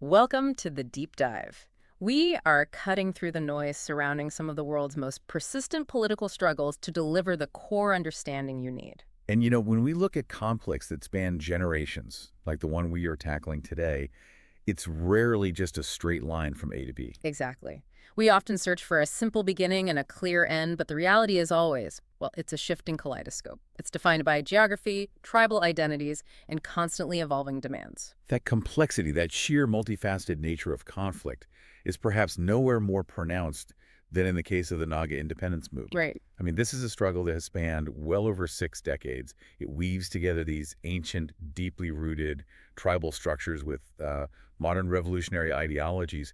Welcome to the deep dive. We are cutting through the noise surrounding some of the world's most persistent political struggles to deliver the core understanding you need. And when we look at conflicts that span generations, like the one we are tackling today, it's rarely just a straight line from A to B. Exactly. We often search for a simple beginning and a clear end, but the reality is always, well, it's a shifting kaleidoscope. It's defined by geography, tribal identities, and constantly evolving demands. That complexity, that sheer multifaceted nature of conflict, is perhaps nowhere more pronounced than in the case of the Naga independence movement. Right. I mean, this is a struggle that has spanned well over 6 decades. It weaves together these ancient, deeply rooted tribal structures with modern revolutionary ideologies,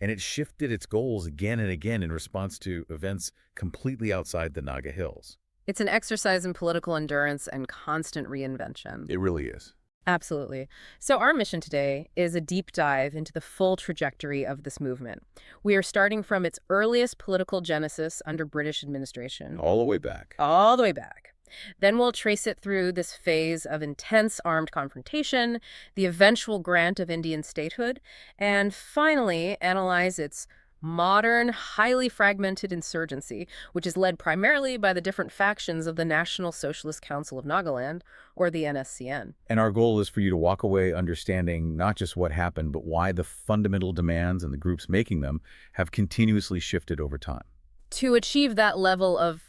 and it shifted its goals again and again in response to events completely outside the Naga Hills. It's an exercise in political endurance and constant reinvention. It really is. Absolutely. So our mission today is a deep dive into the full trajectory of this movement. We are starting from its earliest political genesis under British administration, All the way back. all the way back. Then we'll trace it through this phase of intense armed confrontation, the eventual grant of Indian statehood, and finally analyze its modern, highly fragmented insurgency, which is led primarily by the different factions of the National Socialist Council of Nagaland, or the NSCN. And our goal is for you to walk away understanding not just what happened, but why the fundamental demands and the groups making them have continuously shifted over time. To achieve that level of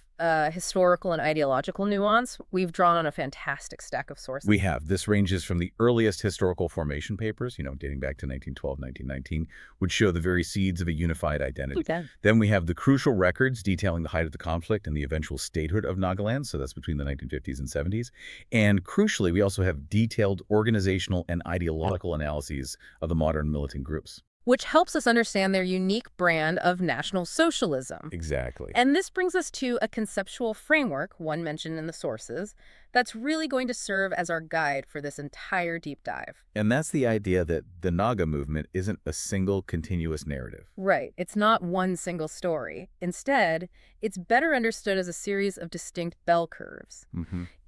historical and ideological nuance, we've drawn on a fantastic stack of sources. We have. This ranges from the earliest historical formation papers, dating back to 1912, 1919, which show the very seeds of a unified identity. Okay. Then we have the crucial records detailing the height of the conflict and the eventual statehood of Nagaland, so that's between the 1950s and 70s. And crucially, we also have detailed organizational and ideological analyses of the modern militant groups. Which helps us understand their unique brand of National Socialism. Exactly. And this brings us to a conceptual framework, one mentioned in the sources, that's really going to serve as our guide for this entire deep dive. And that's the idea that the Naga movement isn't a single continuous narrative. Right. It's not one single story. Instead, it's better understood as a series of distinct bell curves.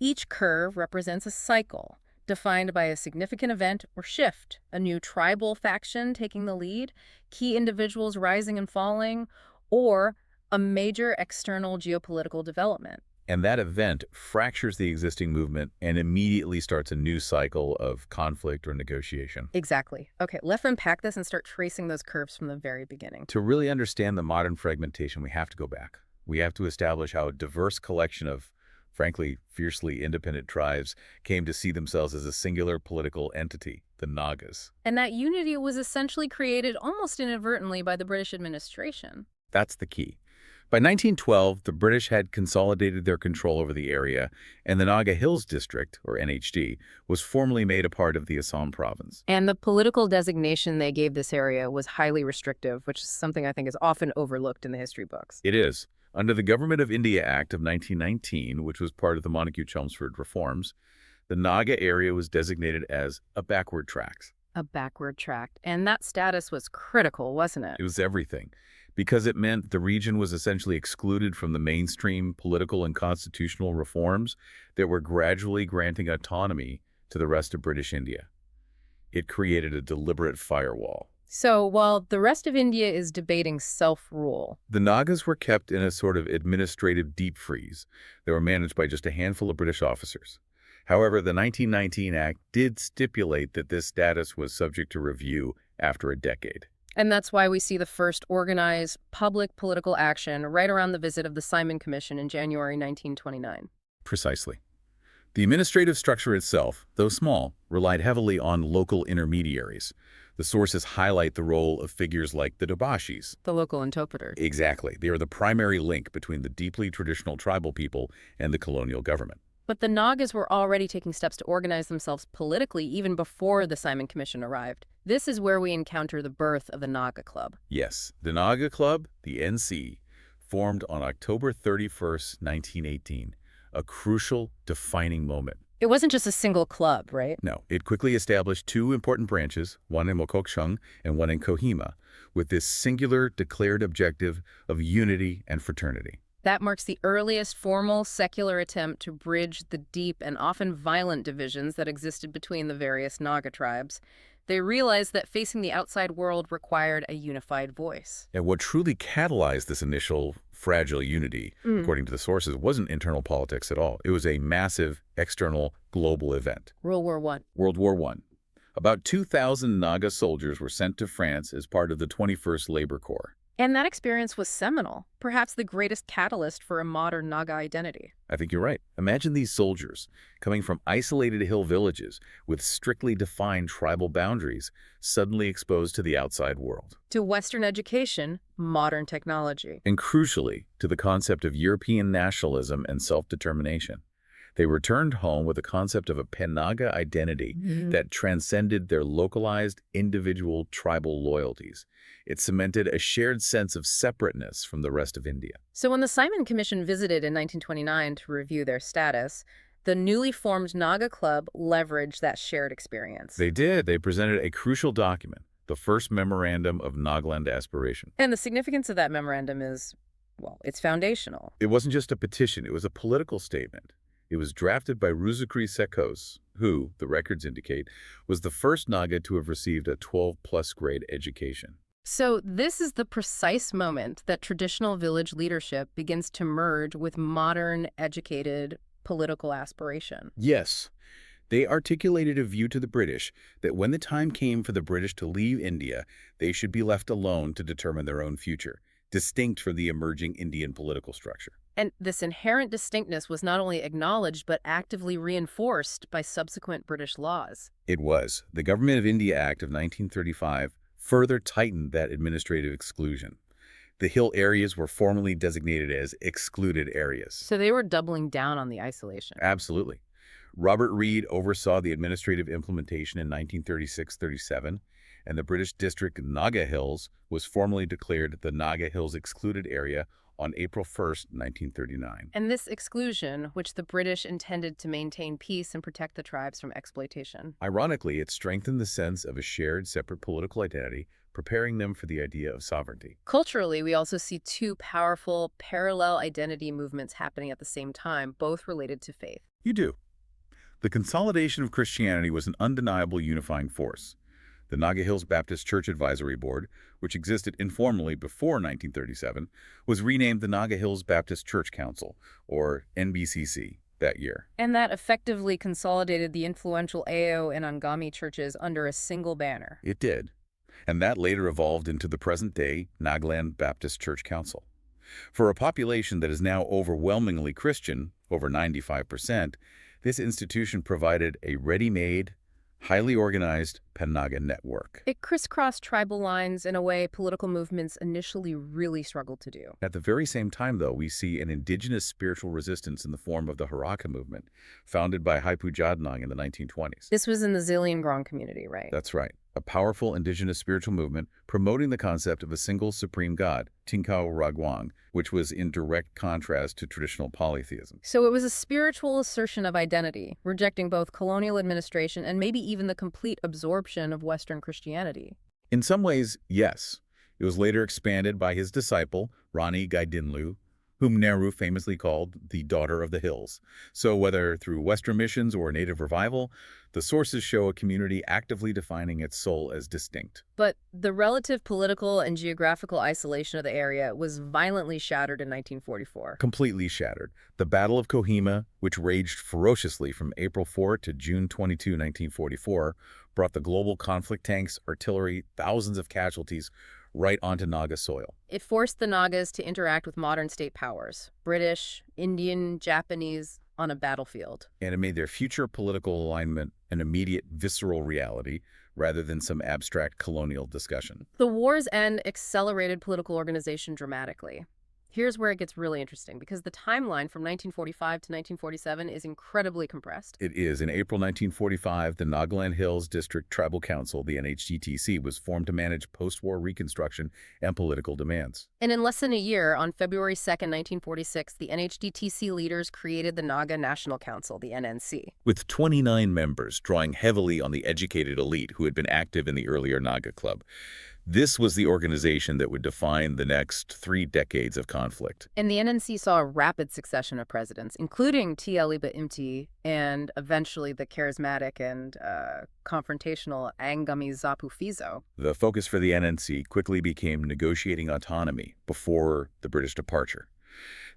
Each curve represents a cycle, defined by a significant event or shift, a new tribal faction taking the lead, key individuals rising and falling, or a major external geopolitical development. And that event fractures the existing movement and immediately starts a new cycle of conflict or negotiation. Exactly. Okay, let's unpack this and start tracing those curves from the very beginning. To really understand the modern fragmentation, we have to go back. We have to establish how a diverse collection of, frankly, fiercely independent tribes came to see themselves as a singular political entity, the Nagas. And that unity was essentially created almost inadvertently by the British administration. That's the key. By 1912, the British had consolidated their control over the area, and the Naga Hills District, or NHD, was formally made a part of the Assam province. And the political designation they gave this area was highly restrictive, which is something I think is often overlooked in the history books. It is. Under the Government of India Act of 1919, which was part of the Montagu-Chelmsford reforms, the Naga area was designated as a backward tract. A backward tract. And that status was critical, wasn't it? It was everything, because it meant the region was essentially excluded from the mainstream political and constitutional reforms that were gradually granting autonomy to the rest of British India. It created a deliberate firewall. So while the rest of India is debating self-rule, The Nagas were kept in a sort of administrative deep freeze. They were managed by just a handful of British officers. However, the 1919 Act did stipulate that this status was subject to review after a decade. and that's why we see the first organized public political action right around the visit of the Simon Commission in January 1929. Precisely. The administrative structure itself, though small, relied heavily on local intermediaries. The sources highlight the role of figures like the Dobashis. The local interpreter. Exactly. They are the primary link between the deeply traditional tribal people and the colonial government. But the Nagas were already taking steps to organize themselves politically even before the Simon Commission arrived. This is where we encounter the birth of the Naga Club. Yes, the Naga Club, the NC, formed on October 31st, 1918, a crucial, defining moment. It wasn't just a single club, right? No, it quickly established two important branches, one in Mokokchung and one in Kohima, with this singular declared objective of unity and fraternity. That marks the earliest formal secular attempt to bridge the deep and often violent divisions that existed between the various Naga tribes. They realized that facing the outside world required a unified voice. And what truly catalyzed this initial fragile unity, according to the sources, wasn't internal politics at all. It was a massive external global event. World War I. World War I. About 2,000 Naga soldiers were sent to France as part of the 21st Labor Corps. And that experience was seminal, perhaps the greatest catalyst for a modern Naga identity. I think you're right. Imagine these soldiers coming from isolated hill villages with strictly defined tribal boundaries, suddenly exposed to the outside world. To Western education, modern technology. And crucially, to the concept of European nationalism and self-determination. They returned home with a concept of a pan-Naga identity that transcended their localized, individual tribal loyalties. It cemented a shared sense of separateness from the rest of India. So when the Simon Commission visited in 1929 to review their status, the newly formed Naga Club leveraged that shared experience. They did. They presented a crucial document, the first memorandum of Nagaland aspiration. And the significance of that memorandum is, well, it's foundational. It wasn't just a petition. It was a political statement. It was drafted by Ruzukri Sekos, who, the records indicate, was the first Naga to have received a 12-plus grade education. So this is the precise moment that traditional village leadership begins to merge with modern, educated, political aspiration. Yes. They articulated a view to the British that when the time came for the British to leave India, they should be left alone to determine their own future, distinct from the emerging Indian political structure. And this inherent distinctness was not only acknowledged, but actively reinforced by subsequent British laws. It was. The Government of India Act of 1935 further tightened that administrative exclusion. The hill areas were formally designated as excluded areas. So they were doubling down on the isolation. Absolutely. Robert Reed oversaw the administrative implementation in 1936-37, and the British district Naga Hills was formally declared the Naga Hills excluded area on April 1st, 1939. And this exclusion, which the British intended to maintain peace and protect the tribes from exploitation. Ironically, it strengthened the sense of a shared, separate political identity, preparing them for the idea of sovereignty. Culturally, we also see two powerful, parallel identity movements happening at the same time, both related to faith. You do. The consolidation of Christianity was an undeniable unifying force. The Naga Hills Baptist Church Advisory Board, which existed informally before 1937, was renamed the Naga Hills Baptist Church Council, or NBCC, that year. And that effectively consolidated the influential AO and Angami churches under a single banner. It did. And that later evolved into the present-day Nagaland Baptist Church Council. For a population that is now overwhelmingly Christian, over 95%, this institution provided a ready-made, highly organized pan-Naga network. It crisscrossed tribal lines in a way political movements initially really struggled to do. At the very same time, though, we see an indigenous spiritual resistance in the form of the Haraka movement, founded by Haipu Jadnang in the 1920s. This was in the Ziliangrong community, right? That's right. A powerful indigenous spiritual movement promoting the concept of a single supreme god, Tingkao Ragwang, which was in direct contrast to traditional polytheism. So it was a spiritual assertion of identity, rejecting both colonial administration and maybe even the complete absorption of Western Christianity. In some ways, yes. It was later expanded by his disciple, Rani Gaidinlu, whom Nehru famously called the Daughter of the Hills. So whether through Western missions or native revival, the sources show a community actively defining its soul as distinct. But the relative political and geographical isolation of the area was violently shattered in 1944. Completely shattered. The Battle of Kohima, which raged ferociously from April 4 to June 22, 1944, brought the global conflict tanks, artillery, thousands of casualties right onto Naga soil. It forced the Nagas to interact with modern state powers, British, Indian, Japanese, on a battlefield. And it made their future political alignment an immediate, visceral reality rather than some abstract colonial discussion. The war's end accelerated political organization dramatically. Here's where it gets really interesting, because the timeline from 1945 to 1947 is incredibly compressed. It is. In April 1945, the Nagaland Hills District Tribal Council, the NHDTC, was formed to manage post-war reconstruction and political demands. And in less than a year, on February 2nd, 1946, the NHDTC leaders created the Naga National Council, the NNC. With 29 members drawing heavily on the educated elite who had been active in the earlier Naga Club. This was the organization that would define the next 3 decades of conflict. And the NNC saw a rapid succession of presidents, including T.L. Imti and eventually the charismatic and confrontational Angami Zapufizo. The focus for the NNC quickly became negotiating autonomy before the British departure.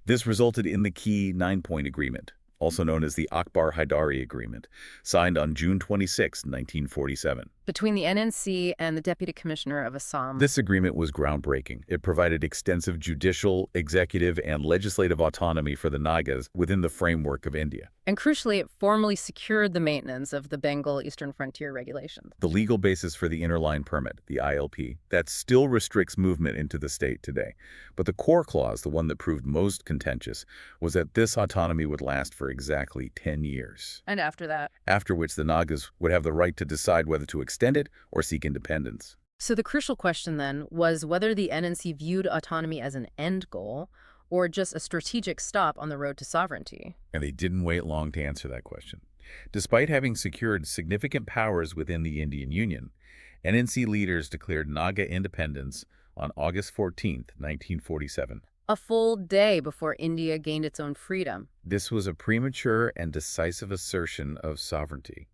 This resulted in the key 9-point agreement, also known as the Akbar-Haidari Agreement, signed on June 26, 1947. Between the NNC and the Deputy Commissioner of Assam. This agreement was groundbreaking. It provided extensive judicial, executive, and legislative autonomy for the Nagas within the framework of India. And crucially, it formally secured the maintenance of the Bengal Eastern Frontier Regulations. The legal basis for the Interline Permit, the ILP, that still restricts movement into the state today. But the core clause, the one that proved most contentious, was that this autonomy would last for exactly 10 years. And after that? After which the Nagas would have the right to decide whether to extend it or seek independence. So the crucial question then was whether the NNC viewed autonomy as an end goal or just a strategic stop on the road to sovereignty. And they didn't wait long to answer that question. Despite having secured significant powers within the Indian Union, NNC leaders declared Naga independence on August 14, 1947. A full day before India gained its own freedom. This was a premature and decisive assertion of sovereignty.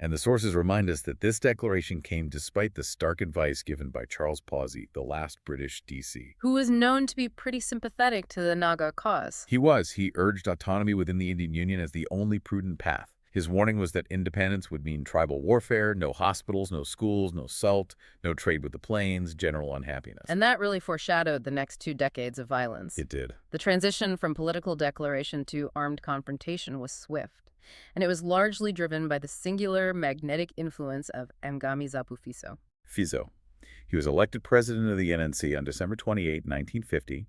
And the sources remind us that this declaration came despite the stark advice given by Charles Pawsey, the last British DC. Who was known to be pretty sympathetic to the Naga cause. He urged autonomy within the Indian Union as the only prudent path. His warning was that independence would mean tribal warfare, no hospitals, no schools, no salt, no trade with the plains, general unhappiness. And that really foreshadowed the next 2 decades of violence. It did. The transition from political declaration to armed confrontation was swift, and it was largely driven by the singular magnetic influence of Angami Zapufizo. Fizo. He was elected president of the NNC on December 28, 1950,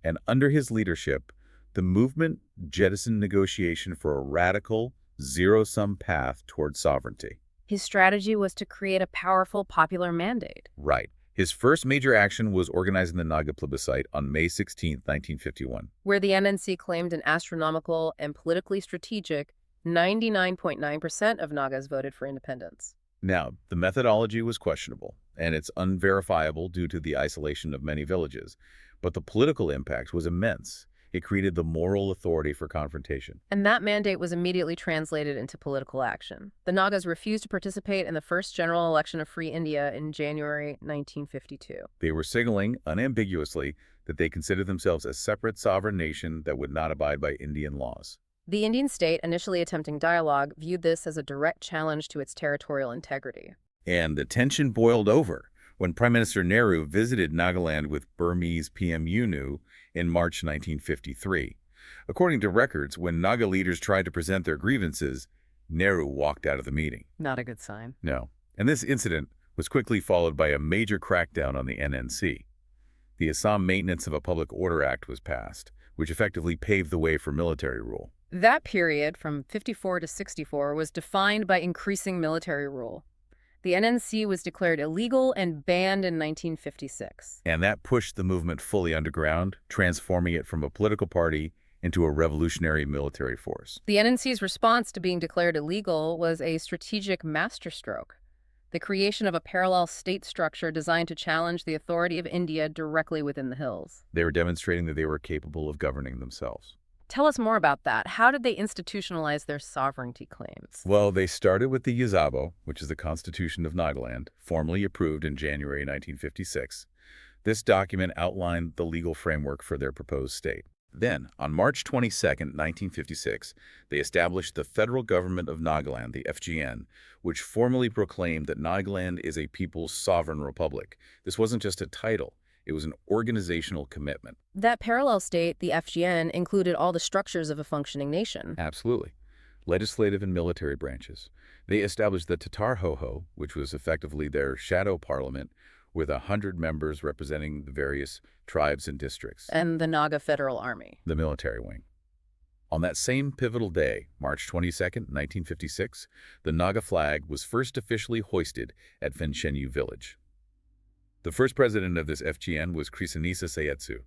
and under his leadership, the movement jettisoned negotiation for a radical, zero-sum path toward sovereignty. His strategy was to create a powerful popular mandate. Right. His first major action was organizing the Naga plebiscite on May 16, 1951. Where the NNC claimed an astronomical and politically strategic 99.9% of Nagas voted for independence. Now, the methodology was questionable, and it's unverifiable due to the isolation of many villages. But the political impact was immense. It created the moral authority for confrontation. And that mandate was immediately translated into political action. The Nagas refused to participate in the first general election of Free India in January 1952. They were signaling, unambiguously, that they considered themselves a separate sovereign nation that would not abide by Indian laws. The Indian state, initially attempting dialogue, viewed this as a direct challenge to its territorial integrity. And the tension boiled over when Prime Minister Nehru visited Nagaland with Burmese PM UNU in March 1953. According to records, when Naga leaders tried to present their grievances, Nehru walked out of the meeting. Not a good sign. No. And this incident was quickly followed by a major crackdown on the NNC. The Assam Maintenance of a Public Order Act was passed, which effectively paved the way for military rule. That period, from 54 to 64, was defined by increasing military rule. The NNC was declared illegal and banned in 1956. And that pushed the movement fully underground, transforming it from a political party into a revolutionary military force. The NNC's response to being declared illegal was a strategic masterstroke, the creation of a parallel state structure designed to challenge the authority of India directly within the hills. They were demonstrating that they were capable of governing themselves. Tell us more about that. How did they institutionalize their sovereignty claims? Well, they started with the Yazabo, which is the Constitution of Nagaland, formally approved in January 1956. This document outlined the legal framework for their proposed state. Then, on March 22, 1956, they established the Federal Government of Nagaland, the FGN, which formally proclaimed that Nagaland is a people's sovereign republic. This wasn't just a title. It was an organizational commitment. That parallel state, the FGN, included all the structures of a functioning nation. Absolutely. Legislative and military branches. They established the Tatar Ho-Ho, which was effectively their shadow parliament, with 100 members representing the various tribes and districts. And the Naga Federal Army. The military wing. On that same pivotal day, March 22, 1956, the Naga flag was first officially hoisted at Phenshenyu village. The first president of this FGN was Krisanisa Sayetsu.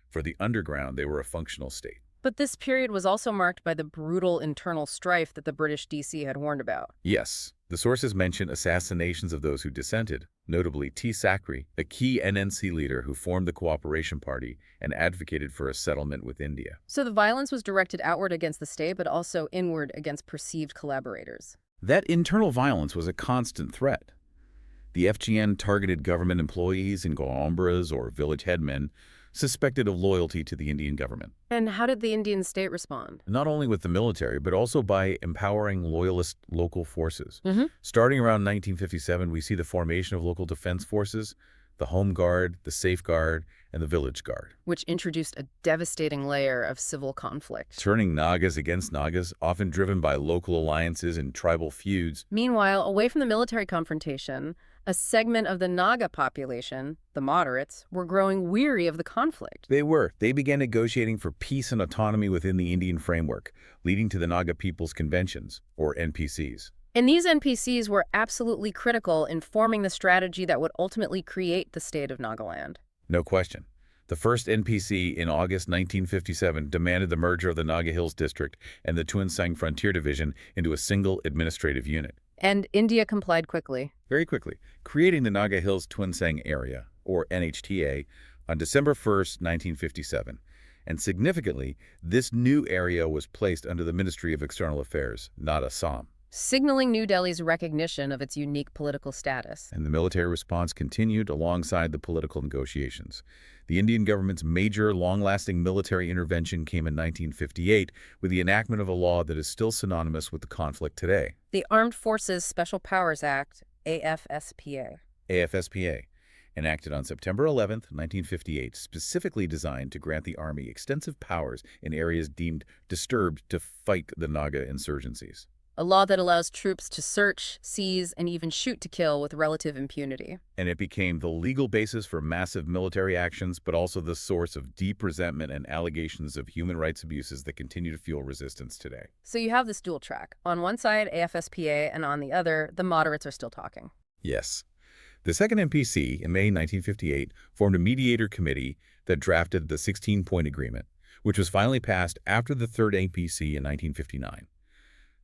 For the underground, they were a functional state. But this period was also marked by the brutal internal strife that the British DC had warned about. Yes, the sources mention assassinations of those who dissented, notably T. Sakri, a key NNC leader who formed the Cooperation Party and advocated for a settlement with India. So the violence was directed outward against the state, but also inward against perceived collaborators. That internal violence was a constant threat. The FGN targeted government employees in Goambras or village headmen suspected of loyalty to the Indian government. And how did the Indian state respond? Not only with the military, but also by empowering loyalist local forces. Mm-hmm. Starting around 1957, we see the formation of local defense forces, the Home Guard, the Safeguard, and the Village Guard, Which introduced a devastating layer of civil conflict. turning Nagas against Nagas, often driven by local alliances and tribal feuds. Meanwhile, away from the military confrontation, a segment of the Naga population, the moderates, were growing weary of the conflict. They began negotiating for peace and autonomy within the Indian framework, leading to the Naga People's Conventions, or NPCs. And these NPCs were absolutely critical in forming the strategy that would ultimately create the state of Nagaland. No question. The first NPC in August 1957 demanded the merger of the Naga Hills district and the Tuensang Frontier Division into a single administrative unit. And India complied quickly. Very quickly, creating the Naga Hills Tuensang Area, or NHTA, on December 1st, 1957. And significantly, this new area was placed under the Ministry of External Affairs, not Assam. Signaling New Delhi's recognition of its unique political status. And the military response continued alongside the political negotiations. The Indian government's major, long-lasting military intervention came in 1958 with the enactment of a law that is still synonymous with the conflict today. The Armed Forces Special Powers Act, AFSPA. AFSPA, enacted on September 11, 1958, specifically designed to grant the Army extensive powers in areas deemed disturbed to fight the Naga insurgencies. A law that allows troops to search, seize, and even shoot to kill with relative impunity. And it became the legal basis for massive military actions, but also the source of deep resentment and allegations of human rights abuses that continue to fuel resistance today. So you have this dual track. On one side, AFSPA, and on the other, the moderates are still talking. Yes. The second NPC, in May 1958, formed a mediator committee that drafted the 16-point agreement, which was finally passed after the third NPC in 1959.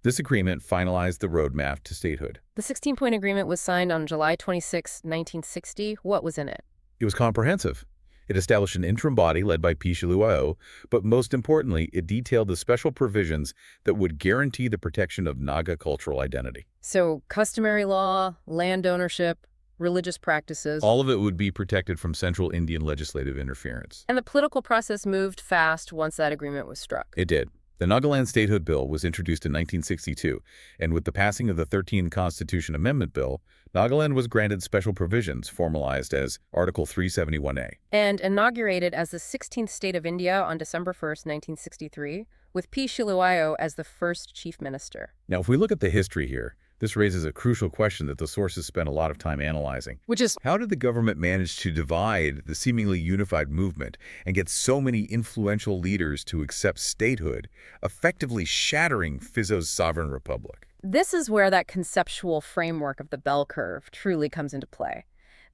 This agreement finalized the roadmap to statehood. The 16-point agreement was signed on July 26, 1960. What was in it? It was comprehensive. It established an interim body led by P. Shiluao, but most importantly, it detailed the special provisions that would guarantee the protection of Naga cultural identity. So customary law, land ownership, religious practices. All of it would be protected from central Indian legislative interference. And the political process moved fast once that agreement was struck. It did. The Nagaland Statehood Bill was introduced in 1962, and with the passing of the 13th Constitution Amendment Bill, Nagaland was granted special provisions formalized as Article 371A. And inaugurated as the 16th state of India on December 1st, 1963, with P. Shiluao as the first chief minister. Now, if we look at the history here, this raises a crucial question that the sources spent a lot of time analyzing. Which is, how did the government manage to divide the seemingly unified movement and get so many influential leaders to accept statehood, effectively shattering Fizzo's sovereign republic? this is where that conceptual framework of the bell curve truly comes into play.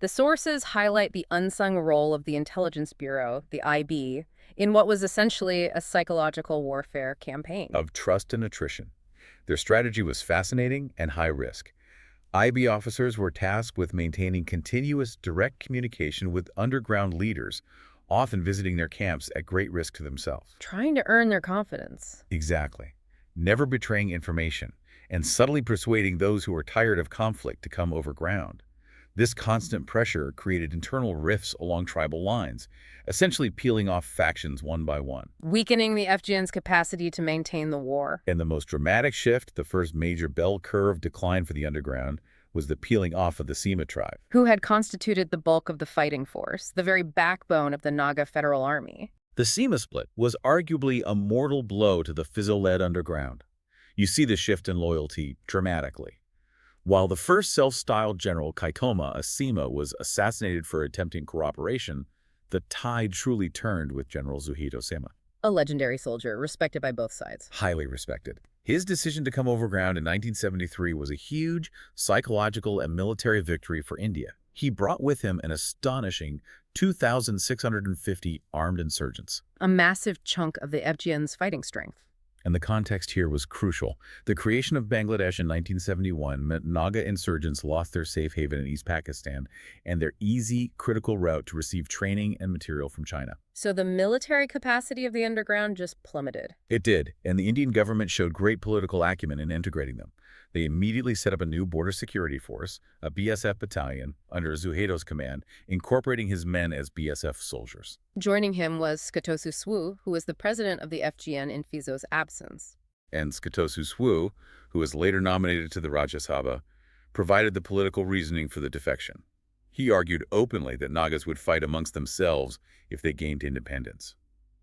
The sources highlight the unsung role of the Intelligence Bureau, the IB, in what was essentially a psychological warfare campaign. Of trust and attrition. Their strategy was fascinating and high risk. IB officers were tasked with maintaining continuous direct communication with underground leaders, often visiting their camps at great risk to themselves. Trying to earn their confidence. Exactly. Never betraying information, and subtly persuading those who were tired of conflict to come over ground. This constant pressure created internal rifts along tribal lines, essentially peeling off factions one by one. Weakening the FGN's capacity to maintain the war. And the most dramatic shift, the first major bell curve decline for the underground, was the peeling off of the Sema tribe, who had constituted the bulk of the fighting force, the very backbone of the Naga Federal Army. The Sema split was arguably a mortal blow to the Fizzo-led underground. You see the shift in loyalty dramatically. While the first self-styled General Kaikoma Asima was assassinated for attempting cooperation, the tide truly turned with General Zuhito Sema. A legendary soldier, respected by both sides. Highly respected. His decision to come over ground in 1973 was a huge psychological and military victory for India. He brought with him an astonishing 2,650 armed insurgents. A massive chunk of the FGN's fighting strength. And the context here was crucial. The creation of Bangladesh in 1971 meant Naga insurgents lost their safe haven in East Pakistan and their easy, critical route to receive training and material from China. So the military capacity of the underground just plummeted. It did, and the Indian government showed great political acumen in integrating them. They immediately set up a new border security force, a BSF battalion, under Zuhaido's command, incorporating his men as BSF soldiers. Joining him was Skatosu Swu, who was the president of the FGN in Fizo's absence. And Skatosu Swu, who was later nominated to the Rajya Sabha, provided the political reasoning for the defection. He argued openly that Nagas would fight amongst themselves if they gained independence.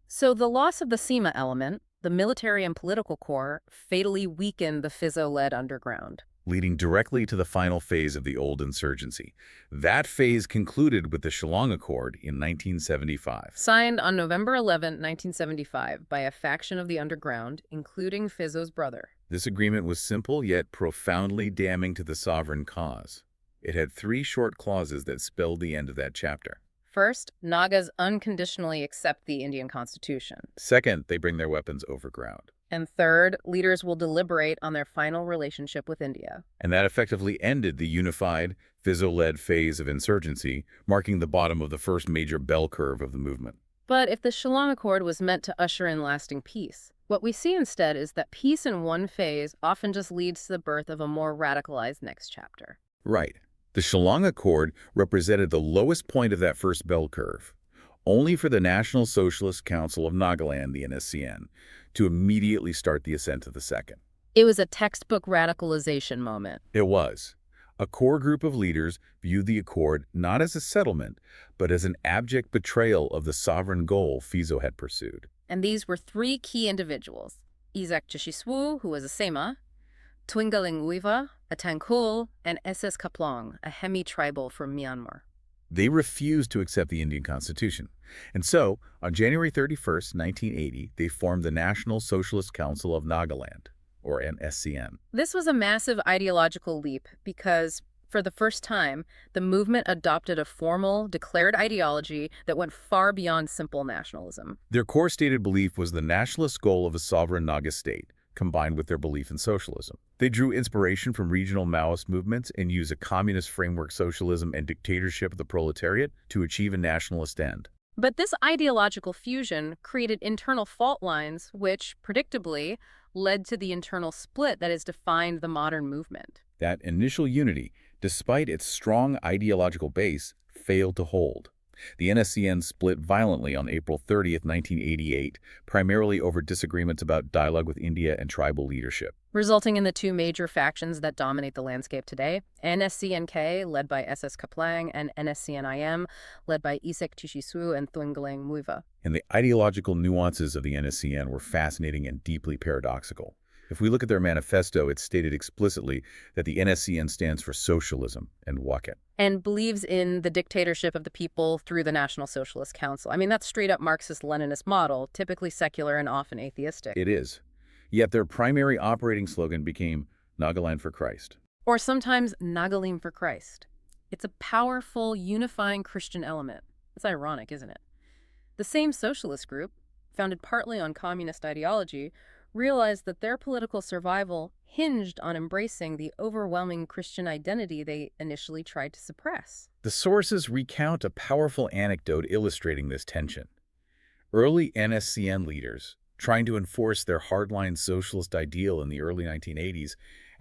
So the loss of the SEMA element, the military and political core, fatally weakened the Fizo-led underground, leading directly to the final phase of the old insurgency. That phase concluded with the Shillong Accord in 1975. Signed on November 11, 1975, by a faction of the underground, including Fizo's brother. This agreement was simple yet profoundly damning to the sovereign cause. It had 3 short clauses that spelled the end of that chapter. First, Nagas unconditionally accept the Indian constitution. Second, they bring their weapons overground. And third, leaders will deliberate on their final relationship with India. And that effectively ended the unified, Fizo-led phase of insurgency, marking the bottom of the first major bell curve of the movement. But if the Shillong Accord was meant to usher in lasting peace, what we see instead is that peace in one phase often just leads to the birth of a more radicalized next chapter. Right. The Shillong Accord represented the lowest point of that first bell curve, only for the National Socialist Council of Nagaland, the NSCN, to immediately start the ascent of the second. It was a textbook radicalization moment. It was. A core group of leaders viewed the accord not as a settlement, but as an abject betrayal of the sovereign goal Fizo had pursued. And these were 3 key individuals: Isak Chishiswu, who was a Sema, Twingaling Uiva, a Tangkhul, and SS Kaplong, a Hemi-tribal from Myanmar. They refused to accept the Indian Constitution. And so, on January 31st, 1980, they formed the National Socialist Council of Nagaland, or NSCN. This was a massive ideological leap because, for the first time, the movement adopted a formal, declared ideology that went far beyond simple nationalism. Their core stated belief was the nationalist goal of a sovereign Naga state, combined with their belief in socialism. They drew inspiration from regional Maoist movements and used a communist framework socialism and dictatorship of the proletariat to achieve a nationalist end. But this ideological fusion created internal fault lines, which, predictably, led to the internal split that has defined the modern movement. That initial unity, despite its strong ideological base, failed to hold. The NSCN split violently on April 30th, 1988, primarily over disagreements about dialogue with India and tribal leadership, resulting in the 2 major factions that dominate the landscape today: NSCN-K, led by SS Kaplang, and NSCN-IM, led by Isak Chishiswu and Thungalang Muiva. And the ideological nuances of the NSCN were fascinating and deeply paradoxical. If we look at their manifesto, it's stated explicitly that the NSCN stands for socialism and Wakat. And believes in the dictatorship of the people through the National Socialist Council. I mean, that's straight-up Marxist-Leninist model, typically secular and often atheistic. It is. Yet their primary operating slogan became Nagaland for Christ. Or sometimes Nagalim for Christ. It's a powerful, unifying Christian element. It's ironic, isn't it? The same socialist group, founded partly on communist ideology, realized that their political survival hinged on embracing the overwhelming Christian identity they initially tried to suppress. The sources recount a powerful anecdote illustrating this tension. Early NSCN leaders, trying to enforce their hardline socialist ideal in the early 1980s,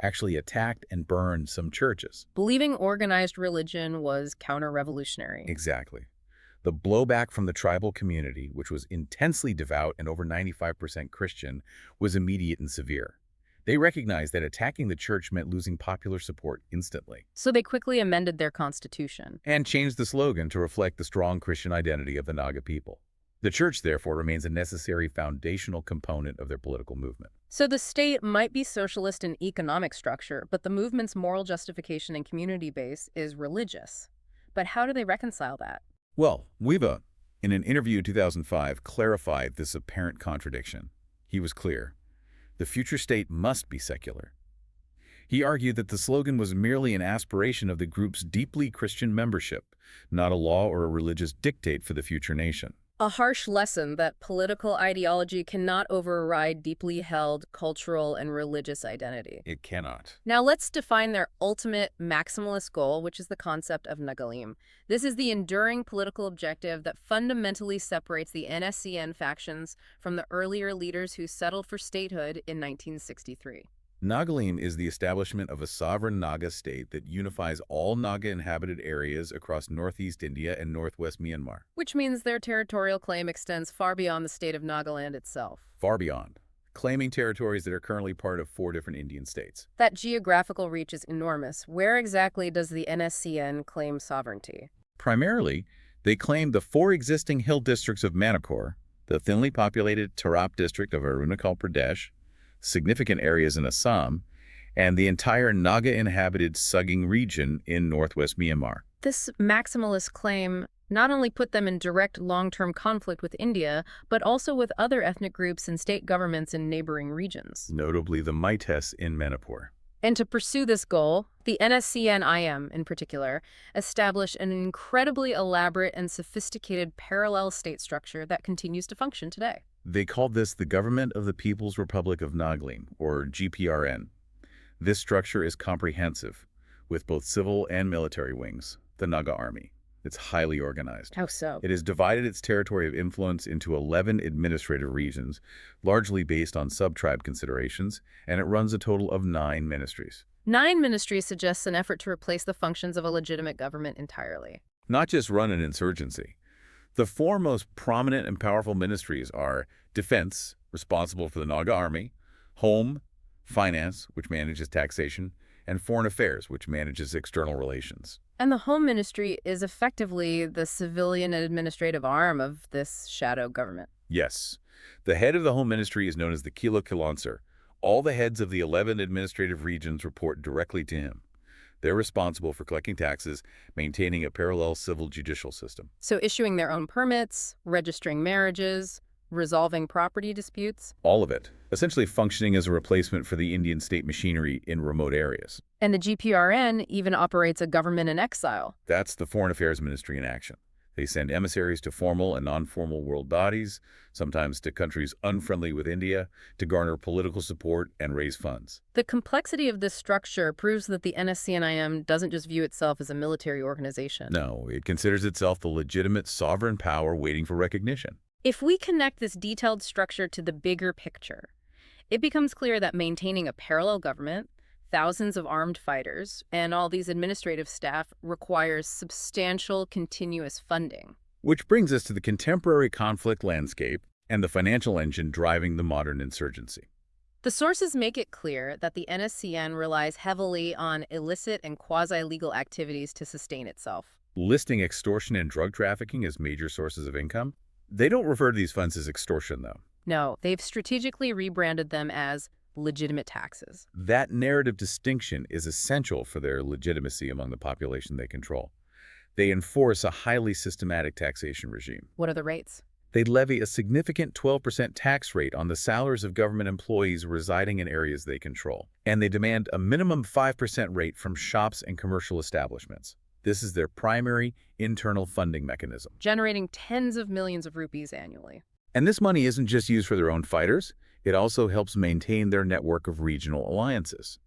actually attacked and burned some churches. Believing organized religion was counter-revolutionary. Exactly. The blowback from the tribal community, which was intensely devout and over 95% Christian, was immediate and severe. They recognized that attacking the church meant losing popular support instantly. So they quickly amended their constitution. And changed the slogan to reflect the strong Christian identity of the Naga people. The church, therefore, remains a necessary foundational component of their political movement. So the state might be socialist in economic structure, but the movement's moral justification and community base is religious. But how do they reconcile that? Well, Weeva, in an interview in 2005, clarified this apparent contradiction. He was clear. The future state must be secular. He argued that the slogan was merely an aspiration of the group's deeply Christian membership, not a law or a religious dictate for the future nation. A harsh lesson that political ideology cannot override deeply held cultural and religious identity. It cannot. Now let's define their ultimate maximalist goal, which is the concept of Nagalim. This is the enduring political objective that fundamentally separates the NSCN factions from the earlier leaders who settled for statehood in 1963. Nagaland is the establishment of a sovereign Naga state that unifies all Naga-inhabited areas across northeast India and northwest Myanmar. Which means their territorial claim extends far beyond the state of Nagaland itself. Far beyond, claiming territories that are currently part of 4 different Indian states. That geographical reach is enormous. Where exactly does the NSCN claim sovereignty? Primarily, they claim the 4 existing hill districts of Manipur, the thinly populated Tarap district of Arunachal Pradesh, significant areas in Assam, and the entire Naga-inhabited Suging region in northwest Myanmar. This maximalist claim not only put them in direct long-term conflict with India, but also with other ethnic groups and state governments in neighboring regions. Notably the Maites in Manipur. And to pursue this goal, the NSCN-IM, in particular, established an incredibly elaborate and sophisticated parallel state structure that continues to function today. They called this the Government of the People's Republic of Nagaland, or GPRN. This structure is comprehensive, with both civil and military wings, the Naga Army. It's highly organized. How so? It has divided its territory of influence into 11 administrative regions, largely based on sub-tribe considerations, and it runs a total of 9 ministries. 9 ministries suggests an effort to replace the functions of a legitimate government entirely. Not just run an insurgency. The 4 most prominent and powerful ministries are Defense, responsible for the Naga Army, Home, Finance, which manages taxation, and Foreign Affairs, which manages external relations. And the Home Ministry is effectively the civilian administrative arm of this shadow government. Yes. The head of the Home Ministry is known as the Kilo Kilonsar. All the heads of the 11 administrative regions report directly to him. They're responsible for collecting taxes, maintaining a parallel civil judicial system. So issuing their own permits, registering marriages, resolving property disputes. All of it, essentially functioning as a replacement for the Indian state machinery in remote areas. And the GPRN even operates a government in exile. That's the Foreign Affairs Ministry in action. They send emissaries to formal and non-formal world bodies, sometimes to countries unfriendly with India, to garner political support and raise funds. The complexity of this structure proves that the NSCN-IM doesn't just view itself as a military organization. No, it considers itself the legitimate sovereign power waiting for recognition. If we connect this detailed structure to the bigger picture, it becomes clear that maintaining a parallel government, thousands of armed fighters, and all these administrative staff requires substantial continuous funding. Which brings us to the contemporary conflict landscape and the financial engine driving the modern insurgency. The sources make it clear that the NSCN relies heavily on illicit and quasi-legal activities to sustain itself. Listing extortion and drug trafficking as major sources of income, they don't refer to these funds as extortion, though. No, they've strategically rebranded them as legitimate taxes. That narrative distinction is essential for their legitimacy among the population they control. They enforce a highly systematic taxation regime. What are the rates? They levy a significant 12% tax rate on the salaries of government employees residing in areas they control. And they demand a minimum 5% rate from shops and commercial establishments. This is their primary internal funding mechanism, generating tens of millions of rupees annually. And this money isn't just used for their own fighters. It also helps maintain their network of regional alliances.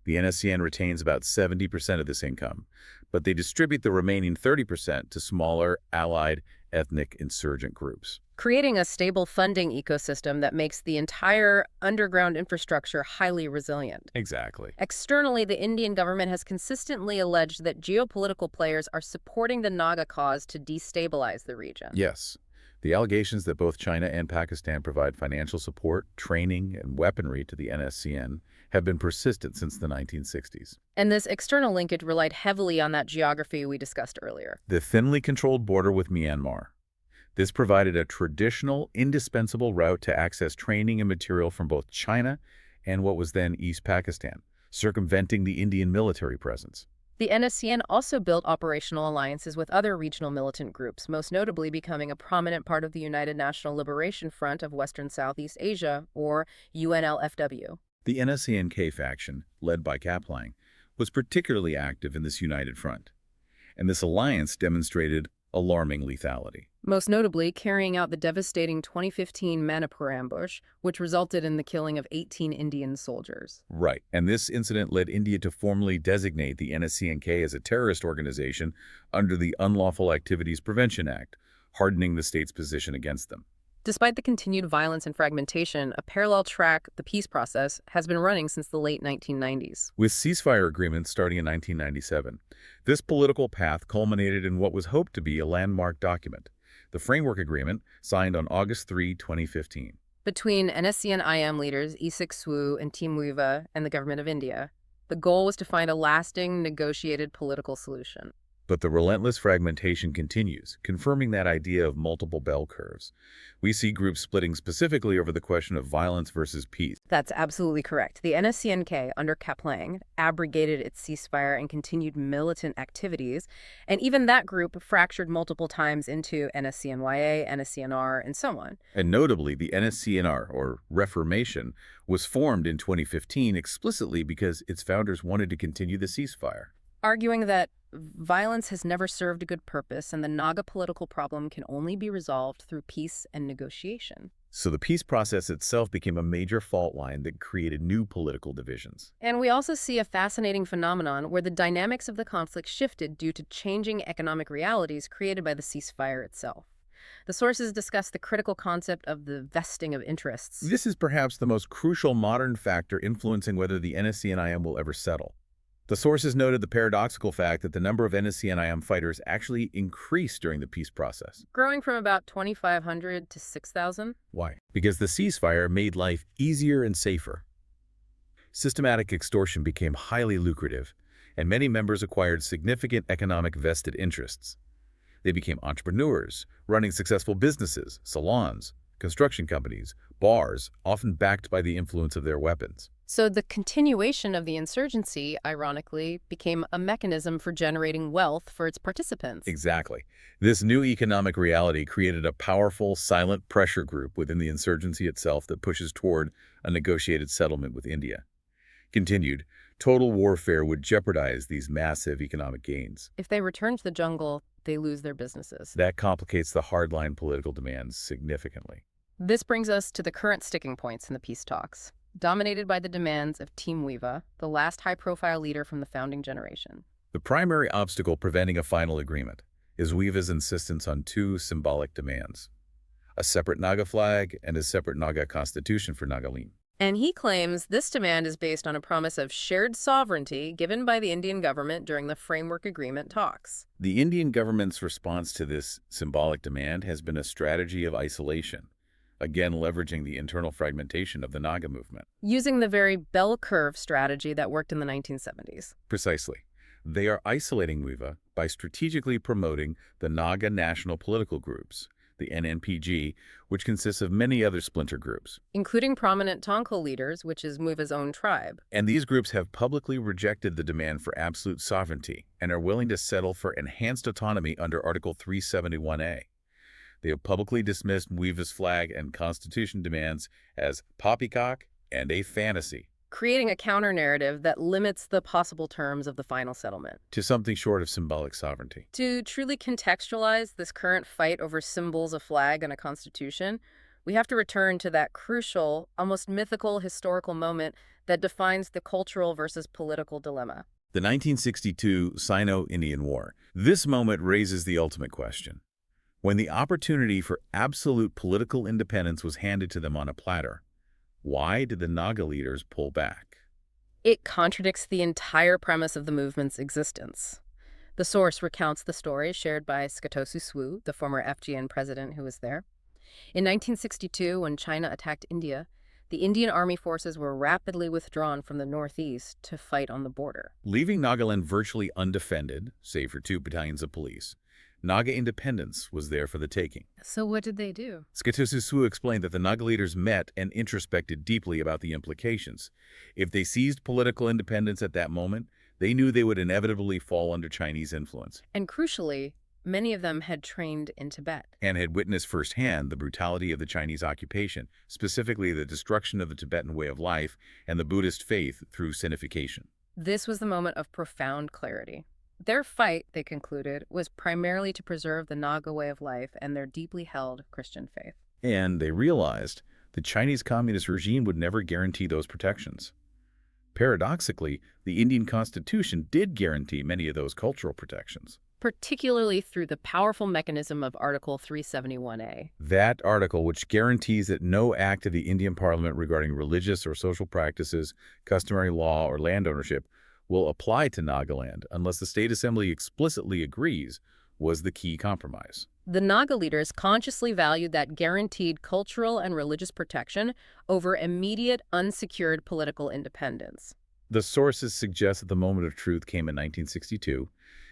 The NSCN retains about 70% of this income, but they distribute the remaining 30% to smaller, allied, ethnic insurgent groups, creating a stable funding ecosystem that makes the entire underground infrastructure highly resilient. Exactly. Externally, the Indian government has consistently alleged that geopolitical players are supporting the Naga cause to destabilize the region. Yes. The allegations that both China and Pakistan provide financial support, training, and weaponry to the NSCN have been persistent since the 1960s. And this external linkage relied heavily on that geography we discussed earlier. The thinly controlled border with Myanmar. This provided a traditional, indispensable route to access training and material from both China and what was then East Pakistan, circumventing the Indian military presence. The NSCN also built operational alliances with other regional militant groups, most notably becoming a prominent part of the United National Liberation Front of Western Southeast Asia, or UNLFW. The NSCN-K faction, led by Kaplang, was particularly active in this united front, and this alliance demonstrated alarming lethality. Most notably carrying out the devastating 2015 Manipur ambush, which resulted in the killing of 18 Indian soldiers. Right, and this incident led India to formally designate the NSCN-K as a terrorist organization under the Unlawful Activities Prevention Act, hardening the state's position against them. Despite the continued violence and fragmentation, a parallel track, the peace process, has been running since the late 1990s. With ceasefire agreements starting in 1997, this political path culminated in what was hoped to be a landmark document, the Framework Agreement, signed on August 3, 2015. Between NSCN-IM leaders Isik Swu and Team Wiva and the government of India, the goal was to find a lasting, negotiated political solution. But the relentless fragmentation continues, confirming that idea of multiple bell curves. We see groups splitting specifically over the question of violence versus peace. That's absolutely correct. The NSCN-K, under Kaplang, abrogated its ceasefire and continued militant activities, and even that group fractured multiple times into NSCN-YA, NSCN-R, and so on. And notably, the NSCN-R, or Reformation, was formed in 2015 explicitly because its founders wanted to continue the ceasefire, arguing that violence has never served a good purpose and the Naga political problem can only be resolved through peace and negotiation. So the peace process itself became a major fault line that created new political divisions. And we also see a fascinating phenomenon where the dynamics of the conflict shifted due to changing economic realities created by the ceasefire itself. The sources discuss the critical concept of the vesting of interests. This is perhaps the most crucial modern factor influencing whether the NSCN-IM will ever settle. The sources noted the paradoxical fact that the number of NSCN-IM fighters actually increased during the peace process, growing from about 2,500 to 6,000. Why? Because the ceasefire made life easier and safer. Systematic extortion became highly lucrative, and many members acquired significant economic vested interests. They became entrepreneurs, running successful businesses, salons, construction companies, bars, often backed by the influence of their weapons. So the continuation of the insurgency, ironically, became a mechanism for generating wealth for its participants. Exactly. This new economic reality created a powerful, silent pressure group within the insurgency itself that pushes toward a negotiated settlement with India. Continued, total warfare would jeopardize these massive economic gains. If they return to the jungle, they lose their businesses. That complicates the hardline political demands significantly. This brings us to the current sticking points in the peace talks, dominated by the demands of Team Wiva, the last high-profile leader from the founding generation. The primary obstacle preventing a final agreement is Wiva's insistence on two symbolic demands: a separate Naga flag and a separate Naga constitution for Nagaland. And he claims this demand is based on a promise of shared sovereignty given by the Indian government during the Framework Agreement talks. The Indian government's response to this symbolic demand has been a strategy of isolation, again leveraging the internal fragmentation of the Naga movement. Using the very bell curve strategy that worked in the 1970s. Precisely. They are isolating Wiva by strategically promoting the Naga national political groups, the NNPG, which consists of many other splinter groups, including prominent Tonkal leaders, which is Wiva's own tribe. And these groups have publicly rejected the demand for absolute sovereignty and are willing to settle for enhanced autonomy under Article 371A. They have publicly dismissed Wiva's flag and constitution demands as poppycock and a fantasy, creating a counter-narrative that limits the possible terms of the final settlement to something short of symbolic sovereignty. To truly contextualize this current fight over symbols, a flag, and a constitution, we have to return to that crucial, almost mythical historical moment that defines the cultural versus political dilemma. The 1962 Sino-Indian War. This moment raises the ultimate question. When the opportunity for absolute political independence was handed to them on a platter, why did the Naga leaders pull back? It contradicts the entire premise of the movement's existence. The source recounts the story shared by Setosu Swu, the former FGN president who was there. In 1962, when China attacked India, the Indian army forces were rapidly withdrawn from the northeast to fight on the border, leaving Nagaland virtually undefended, save for 2 battalions of police. Naga independence was there for the taking. So what did they do? Setosu Swu explained that the Naga leaders met and introspected deeply about the implications. If they seized political independence at that moment, they knew they would inevitably fall under Chinese influence. And crucially, Many of them had trained in Tibet. and had witnessed firsthand the brutality of the Chinese occupation, specifically the destruction of the Tibetan way of life and the Buddhist faith through sinification. This was the moment of profound clarity. Their fight, they concluded, was primarily to preserve the Naga way of life and their deeply held Christian faith. And they realized the Chinese communist regime would never guarantee those protections. Paradoxically, the Indian Constitution did guarantee many of those cultural protections. Particularly through the powerful mechanism of Article 371A. That article, which guarantees that no act of the Indian Parliament regarding religious or social practices, customary law, or land ownership will apply to Nagaland unless the State Assembly explicitly agrees, was the key compromise. The Naga leaders consciously valued that guaranteed cultural and religious protection over immediate, unsecured political independence. The sources suggest that the moment of truth came in 1962,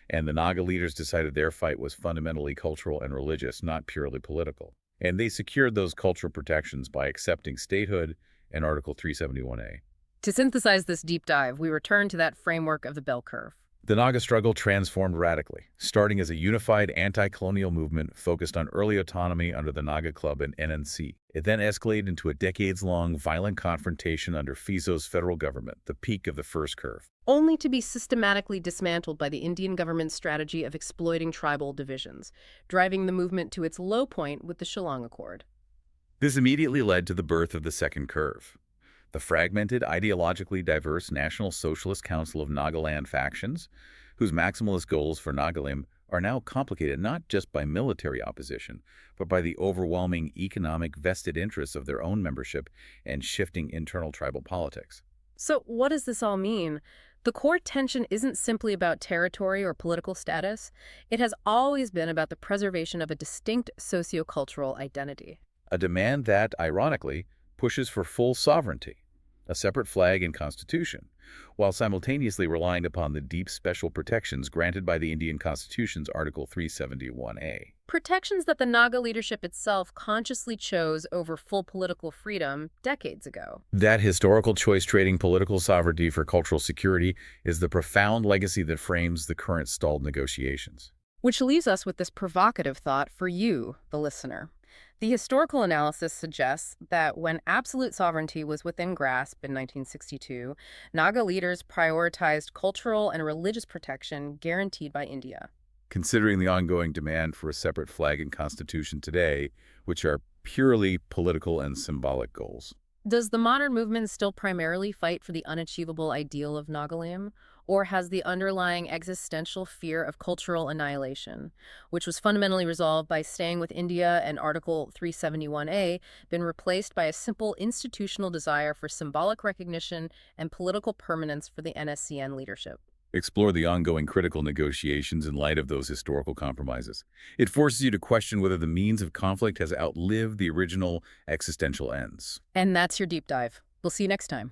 and the Naga leaders decided their fight was fundamentally cultural and religious, not purely political. And they secured those cultural protections by accepting statehood and Article 371A. To synthesize this deep dive, we return to that framework of the bell curve. The Naga struggle transformed radically, starting as a unified anti-colonial movement focused on early autonomy under the Naga Club and NNC. It then escalated into a decades-long violent confrontation under Fizo's federal government, the peak of the first curve. Only to be systematically dismantled by the Indian government's strategy of exploiting tribal divisions, driving the movement to its low point with the Shillong Accord. This immediately led to the birth of the second curve. The fragmented, ideologically diverse National Socialist Council of Nagaland factions, whose maximalist goals for Nagaland are now complicated not just by military opposition, but by the overwhelming economic vested interests of their own membership and shifting internal tribal politics. So what does this all mean? The core tension isn't simply about territory or political status. It has always been about the preservation of a distinct sociocultural identity. A demand that, ironically, pushes for full sovereignty, a separate flag and constitution, while simultaneously relying upon the deep special protections granted by the Indian Constitution's Article 371A. Protections that the Naga leadership itself consciously chose over full political freedom decades ago. That historical choice trading political sovereignty for cultural security is the profound legacy that frames the current stalled negotiations. Which leaves us with this provocative thought for you, the listener. The historical analysis suggests that when absolute sovereignty was within grasp in 1962, Naga leaders prioritized cultural and religious protection guaranteed by India. Considering the ongoing demand for a separate flag and constitution today, which are purely political and symbolic goals. Does the modern movement still primarily fight for the unachievable ideal of Nagaland? Or has the underlying existential fear of cultural annihilation, which was fundamentally resolved by staying with India and Article 371A, been replaced by a simple institutional desire for symbolic recognition and political permanence for the NSCN leadership? Explore the ongoing critical negotiations in light of those historical compromises. It forces you to question whether the means of conflict has outlived the original existential ends. And that's your deep dive. We'll see you next time.